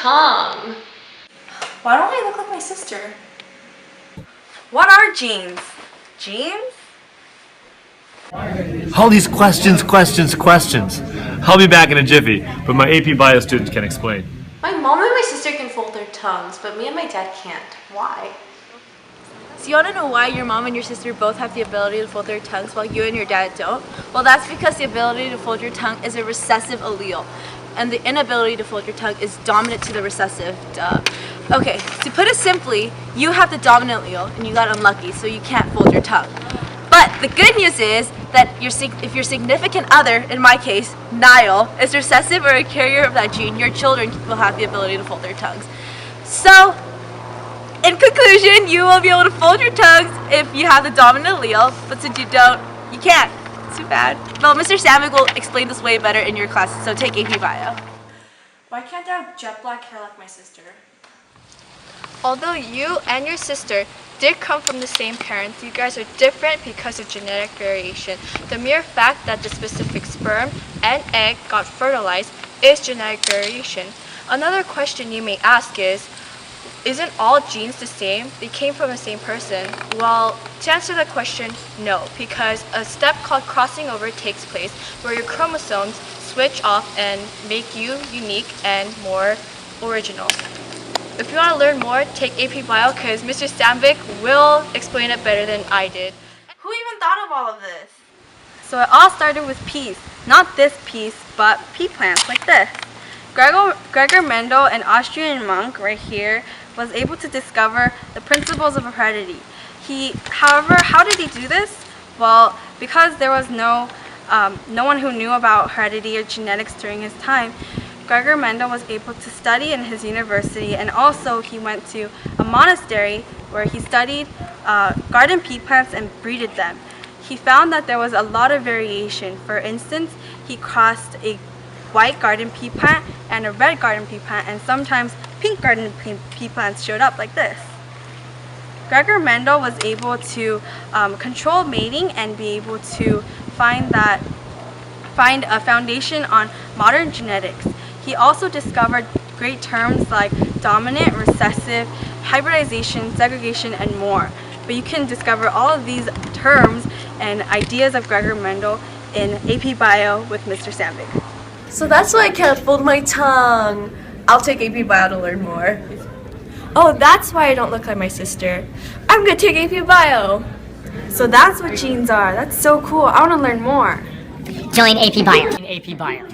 tongue. Why don't I look like my sister? What are genes? Genes? All these questions. I'll be back in a jiffy, but my AP Bio students can explain. My mom and my sister can fold their tongues, but me and my dad can't. Why? So you want to know why your mom and your sister both have the ability to fold their tongues while you and your dad don't? Well, that's because the ability to fold your tongue is a recessive allele, and the inability to fold your tongue is dominant to the recessive. Duh. Okay, to put it simply, you have the dominant allele and you got unlucky, so you can't fold your tongue. But the good news is that if your significant other, in my case, Niall, is recessive or a carrier of that gene, your children will have the ability to fold their tongues. So, in conclusion, you will be able to fold your tongues if you have the dominant allele, but since you don't, you can't. It's too bad. Well, Mr. Samick will explain this way better in your class, so take AP Bio. Why can't I have jet black hair like my sister? Although you and your sister did come from the same parents, you guys are different because of genetic variation. The mere fact that the specific sperm and egg got fertilized is genetic variation. Another question you may ask is, isn't all genes the same? They came from the same person. Well, to answer the question, no, because a step called crossing over takes place where your chromosomes switch off and make you unique and more original. If you want to learn more, take AP Bio because Mr. Samick will explain it better than I did. Who even thought of all of this? So it all started with peas. Not this piece, but pea plants like this. Gregor Mendel, an Austrian monk right here, was able to discover the principles of heredity. However, how did he do this? Well, because there was no one who knew about heredity or genetics during his time, Gregor Mendel was able to study in his university, and also he went to a monastery where he studied garden pea plants and breeded them. He found that there was a lot of variation. For instance, he crossed a white garden pea plant and a red garden pea plant, and sometimes pink garden pea plants showed up like this. Gregor Mendel was able to control mating and be able to find a foundation on modern genetics. He also discovered great terms like dominant, recessive, hybridization, segregation, and more. But you can discover all of these terms and ideas of Gregor Mendel in AP Bio with Mr. Samick. So that's why I can't fold my tongue. I'll take AP Bio to learn more. Oh, that's why I don't look like my sister. I'm gonna take AP Bio. So that's what genes are. That's so cool. I want to learn more. Join AP Bio. AP Bio.